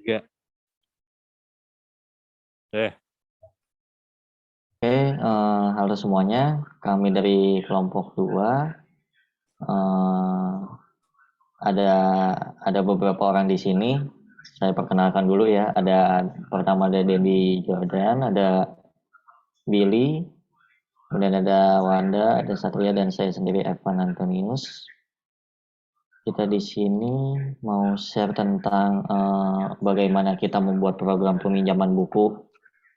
Tiga. Oke, halo semuanya. Kami dari kelompok 2. Ada beberapa orang di sini. Saya perkenalkan dulu ya. Pertama ada Dedi Jordan, ada Billy, kemudian ada Wanda, ada Satria, dan saya sendiri Evan Antonius. Kita di sini mau share tentang bagaimana kita membuat program peminjaman buku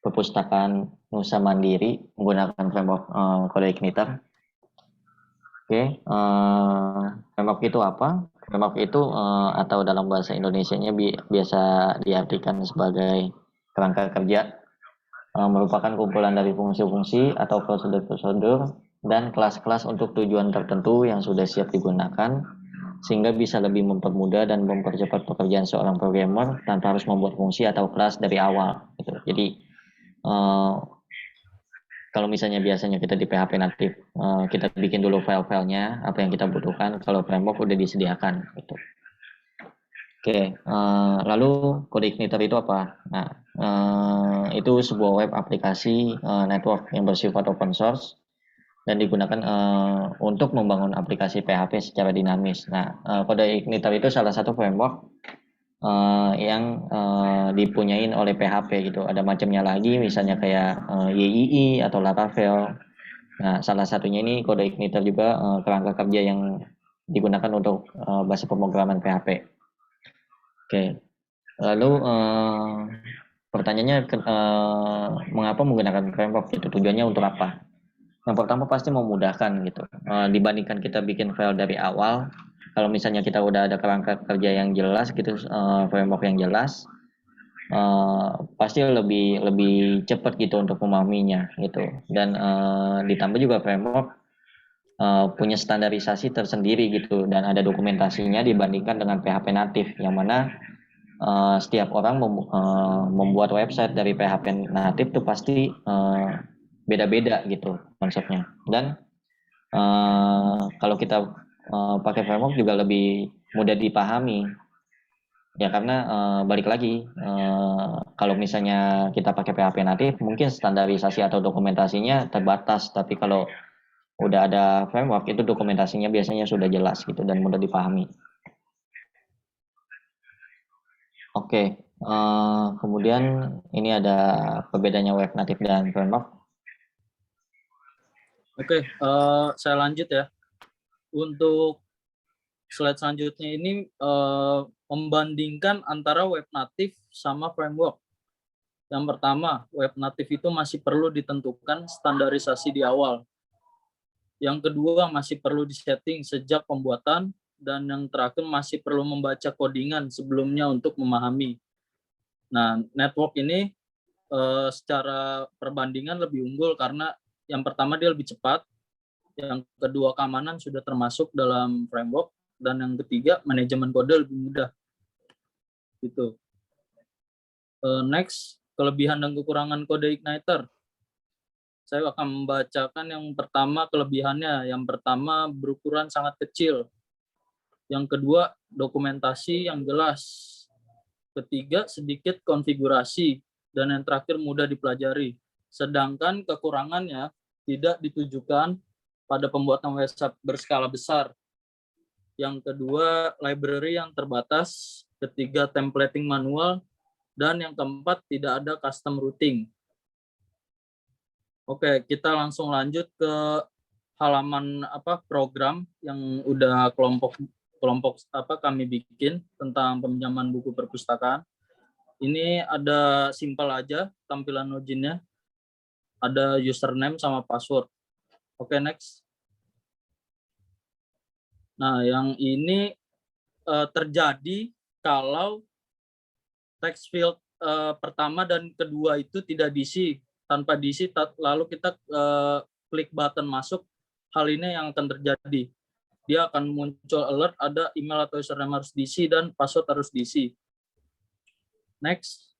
perpustakaan Nusa Mandiri menggunakan framework CodeIgniter. Oke, framework itu apa? Framework itu atau dalam bahasa Indonesianya biasa diartikan sebagai kerangka kerja, merupakan kumpulan dari fungsi-fungsi atau prosedur-prosedur dan kelas-kelas untuk tujuan tertentu yang sudah siap digunakan, sehingga bisa lebih mempermudah dan mempercepat pekerjaan seorang programmer tanpa harus membuat fungsi atau kelas dari awal. Gitu. Jadi kalau misalnya biasanya kita di PHP natif, kita bikin dulu file-filenya, apa yang kita butuhkan, kalau framework udah disediakan. Gitu. Oke, lalu CodeIgniter itu apa? Nah, itu sebuah web aplikasi network yang bersifat open source dan digunakan untuk membangun aplikasi PHP secara dinamis. Nah, CodeIgniter itu salah satu framework yang dipunyain oleh PHP gitu. Ada macamnya lagi, misalnya kayak YII atau Laravel. Nah, salah satunya ini CodeIgniter juga kerangka kerja yang digunakan untuk bahasa pemrograman PHP. Oke, lalu pertanyaannya mengapa menggunakan framework itu? Tujuannya untuk apa? Yang pertama pasti memudahkan gitu. Dibandingkan kita bikin file dari awal, kalau misalnya kita udah ada kerangka kerja yang jelas gitu, framework yang jelas, pasti lebih cepat gitu untuk memahaminya gitu. Dan ditambah juga framework punya standarisasi tersendiri gitu dan ada dokumentasinya dibandingkan dengan PHP natif yang mana setiap orang membuat website dari PHP natif tuh pasti beda-beda gitu konsepnya. Dan kalau kita pakai framework juga lebih mudah dipahami ya, karena balik lagi kalau misalnya kita pakai PHP natif mungkin standarisasi atau dokumentasinya terbatas, tapi kalau udah ada framework itu dokumentasinya biasanya sudah jelas gitu dan mudah dipahami. Oke, kemudian ini ada perbedaannya web native dan framework. Oke, saya lanjut ya. Untuk slide selanjutnya ini membandingkan antara web native sama framework. Yang pertama, web native itu masih perlu ditentukan standarisasi di awal. Yang kedua, masih perlu disetting sejak pembuatan. Dan yang terakhir, masih perlu membaca codingan sebelumnya untuk memahami. Nah, network ini secara perbandingan lebih unggul karena yang pertama dia lebih cepat, yang kedua keamanan sudah termasuk dalam framework, dan yang ketiga manajemen kode lebih mudah. Gitu. Next, kelebihan dan kekurangan CodeIgniter. Saya akan membacakan yang pertama kelebihannya. Yang pertama berukuran sangat kecil. Yang kedua dokumentasi yang jelas. Ketiga sedikit konfigurasi. Dan yang terakhir mudah dipelajari. Sedangkan kekurangannya tidak ditujukan pada pembuatan website berskala besar. Yang kedua, library yang terbatas. Ketiga, templating manual. Dan yang keempat, tidak ada custom routing. Oke, kita langsung lanjut ke halaman program yang udah kelompok kami bikin tentang peminjaman buku perpustakaan. Ini ada simpel aja tampilan loginnya. Ada username sama password. Oke, next. Nah, yang ini terjadi kalau text field pertama dan kedua itu tidak diisi. Tanpa diisi, lalu kita klik button masuk, hal ini yang akan terjadi. Dia akan muncul alert, ada email atau username harus diisi, dan password harus diisi. Next.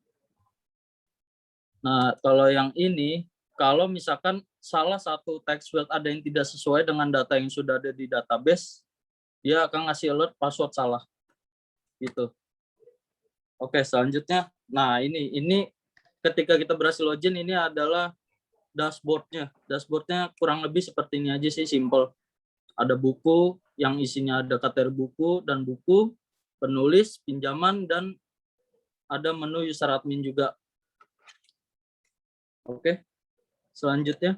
Nah, kalau yang ini, kalau misalkan salah satu text field ada yang tidak sesuai dengan data yang sudah ada di database, dia akan ngasih alert password salah. Gitu. Oke, selanjutnya. Nah, ini ketika kita berhasil login, ini adalah dashboard-nya. Dashboard-nya kurang lebih seperti ini aja sih, simple. Ada buku yang isinya ada kategori buku dan buku, penulis, pinjaman, dan ada menu user admin juga. Oke, selanjutnya.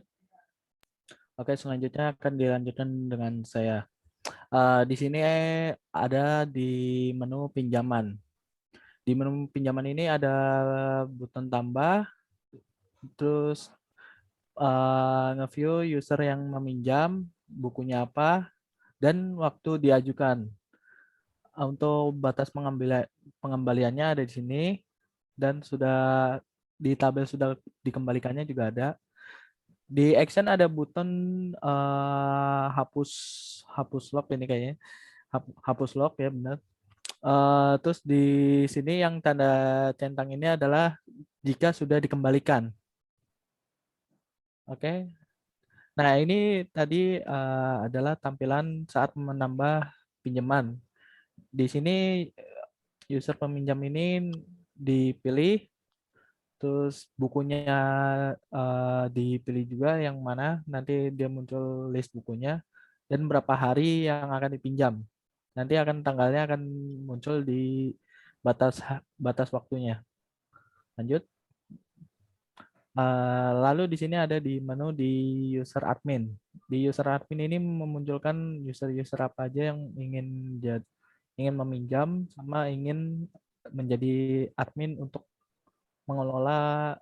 Oke, selanjutnya akan dilanjutkan dengan saya. Di sini ada di menu pinjaman. Di menu pinjaman ini ada button tambah, terus nge-view user yang meminjam, bukunya apa, dan waktu diajukan. Untuk batas pengembaliannya ada di sini, dan sudah di tabel sudah dikembalikannya juga ada. Di action ada button hapus log ini kayaknya. Hapus log ya benar. Terus di sini yang tanda centang ini adalah jika sudah dikembalikan. Oke. Nah, ini tadi adalah tampilan saat menambah pinjaman. Di sini user peminjam ini dipilih, terus bukunya dipilih juga yang mana nanti dia muncul list bukunya dan berapa hari yang akan dipinjam. Nanti akan tanggalnya akan muncul di batas waktunya. Lanjut. Lalu di sini ada di menu di user admin. Di user admin ini memunculkan user-user apa aja yang ingin meminjam sama ingin menjadi admin untuk mengelola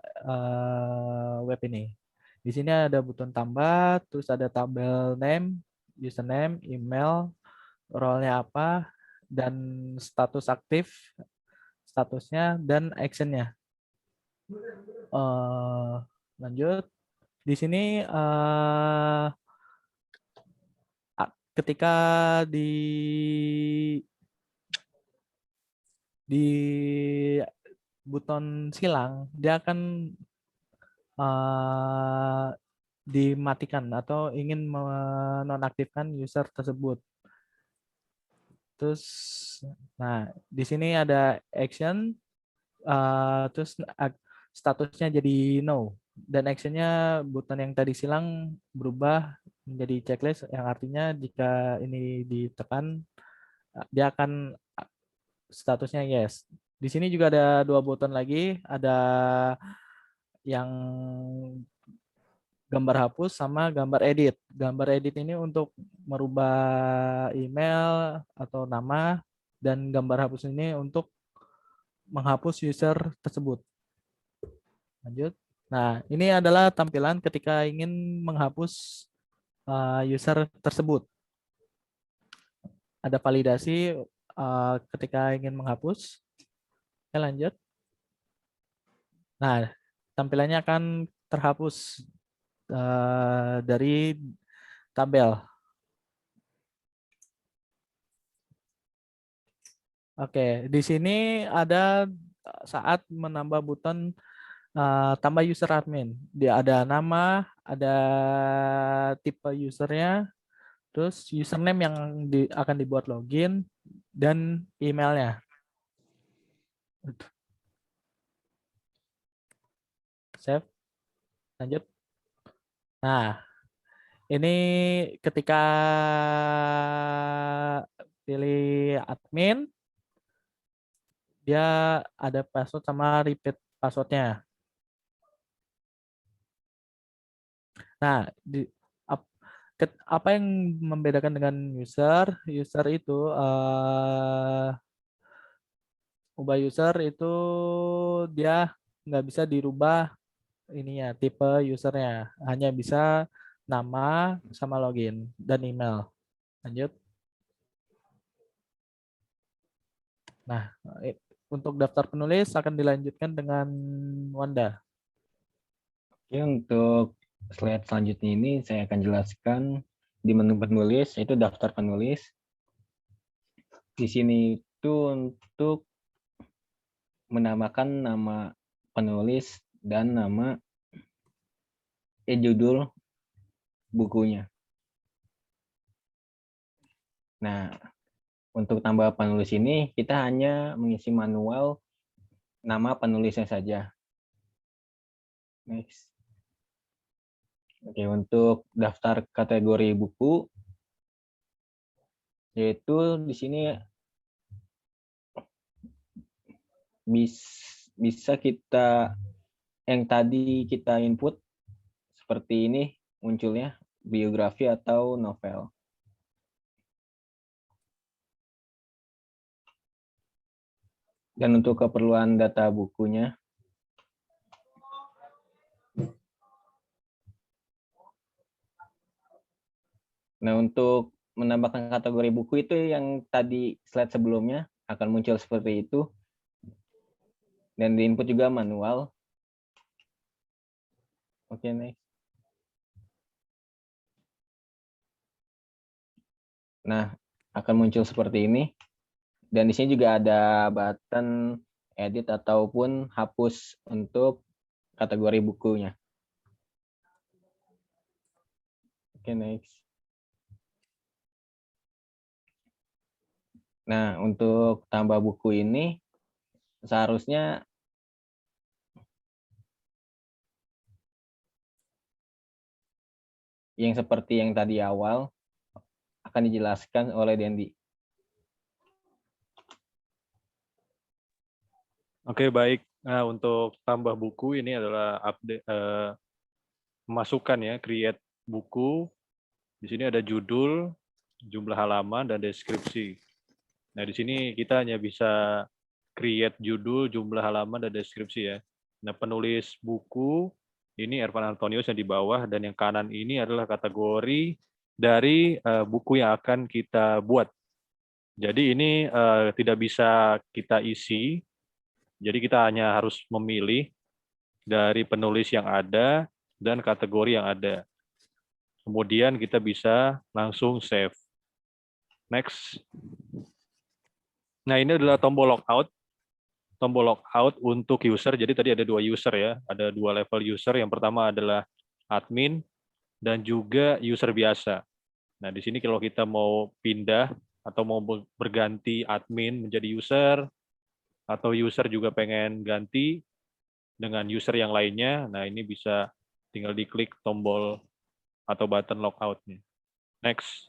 web ini. Di sini ada button tambah, terus ada tabel name, username, email, role-nya apa, dan status aktif, statusnya, dan action-nya. Lanjut. Di sini ketika di button silang, dia akan dimatikan atau ingin menonaktifkan user tersebut. Terus, nah di sini ada action, terus statusnya jadi no, dan actionnya button yang tadi silang berubah menjadi checklist, yang artinya jika ini ditekan dia akan statusnya yes. Di sini juga ada dua button lagi, ada yang gambar hapus sama gambar edit. Gambar edit ini untuk merubah email atau nama, dan gambar hapus ini untuk menghapus user tersebut. Lanjut. Nah, ini adalah tampilan ketika ingin menghapus user tersebut. Ada validasi ketika ingin menghapus. Oke, lanjut. Nah, tampilannya akan terhapus dari tabel. Oke, di sini ada saat menambah button tambah user admin. Dia ada nama, ada tipe usernya, terus username yang akan dibuat login, dan emailnya. Save. Lanjut. Nah, ini ketika pilih admin, dia ada password sama repeat passwordnya. Nah, apa yang membedakan dengan user? User itu ubah user itu dia nggak bisa dirubah ininya, tipe usernya, hanya bisa nama sama login dan email. Lanjut. Nah, untuk daftar penulis akan dilanjutkan dengan Wanda. Oke, untuk slide selanjutnya ini saya akan jelaskan di menu penulis, yaitu daftar penulis. Di sini itu untuk menamakan nama penulis dan nama judul bukunya. Nah, untuk tambah penulis ini kita hanya mengisi manual nama penulisnya saja. Next. Oke, untuk daftar kategori buku, yaitu di sini bisa kita yang tadi kita input seperti ini munculnya biografi atau novel. Dan untuk keperluan data bukunya, nah untuk menambahkan kategori buku itu yang tadi slide sebelumnya akan muncul seperti itu. Dan di input juga manual. Oke, next. Nah, akan muncul seperti ini. Dan di sini juga ada button edit ataupun hapus untuk kategori bukunya. Oke, next. Nah, untuk tambah buku ini seharusnya yang seperti yang tadi awal akan dijelaskan oleh Dendi. Oke, baik. Nah, untuk tambah buku ini adalah update memasukkan ya, create buku. Di sini ada judul, jumlah halaman, dan deskripsi. Nah, di sini kita hanya bisa create judul, jumlah halaman, dan deskripsi ya. Nah, penulis buku ini Ervan Antonius yang di bawah, dan yang kanan ini adalah kategori dari buku yang akan kita buat. Jadi ini tidak bisa kita isi. Jadi kita hanya harus memilih dari penulis yang ada dan kategori yang ada. Kemudian kita bisa langsung save. Next. Nah, ini adalah tombol logout. Tombol logout untuk user. Jadi tadi ada 2 user ya. Ada 2 level user. Yang pertama adalah admin dan juga user biasa. Nah, di sini kalau kita mau pindah atau mau berganti admin menjadi user, atau user juga pengen ganti dengan user yang lainnya, nah ini bisa tinggal diklik tombol atau button logout-nya. Next.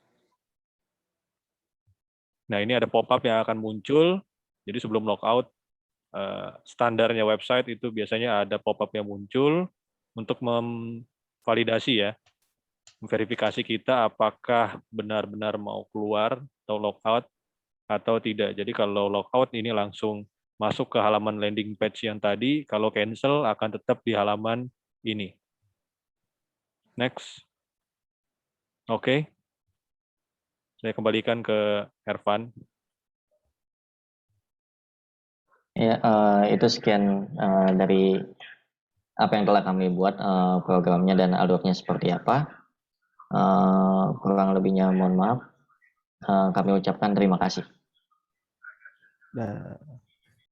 Nah, ini ada pop-up yang akan muncul. Jadi sebelum logout, standarnya website itu biasanya ada pop-up yang muncul untuk memvalidasi ya, memverifikasi kita apakah benar-benar mau keluar atau logout atau tidak. Jadi kalau logout ini langsung masuk ke halaman landing page yang tadi, kalau cancel akan tetap di halaman ini. Next. Oke. Saya kembalikan ke Ervan. Ya, itu sekian dari apa yang telah kami buat, programnya dan alurnya seperti apa. Kurang lebihnya mohon maaf. Kami ucapkan terima kasih. Dah.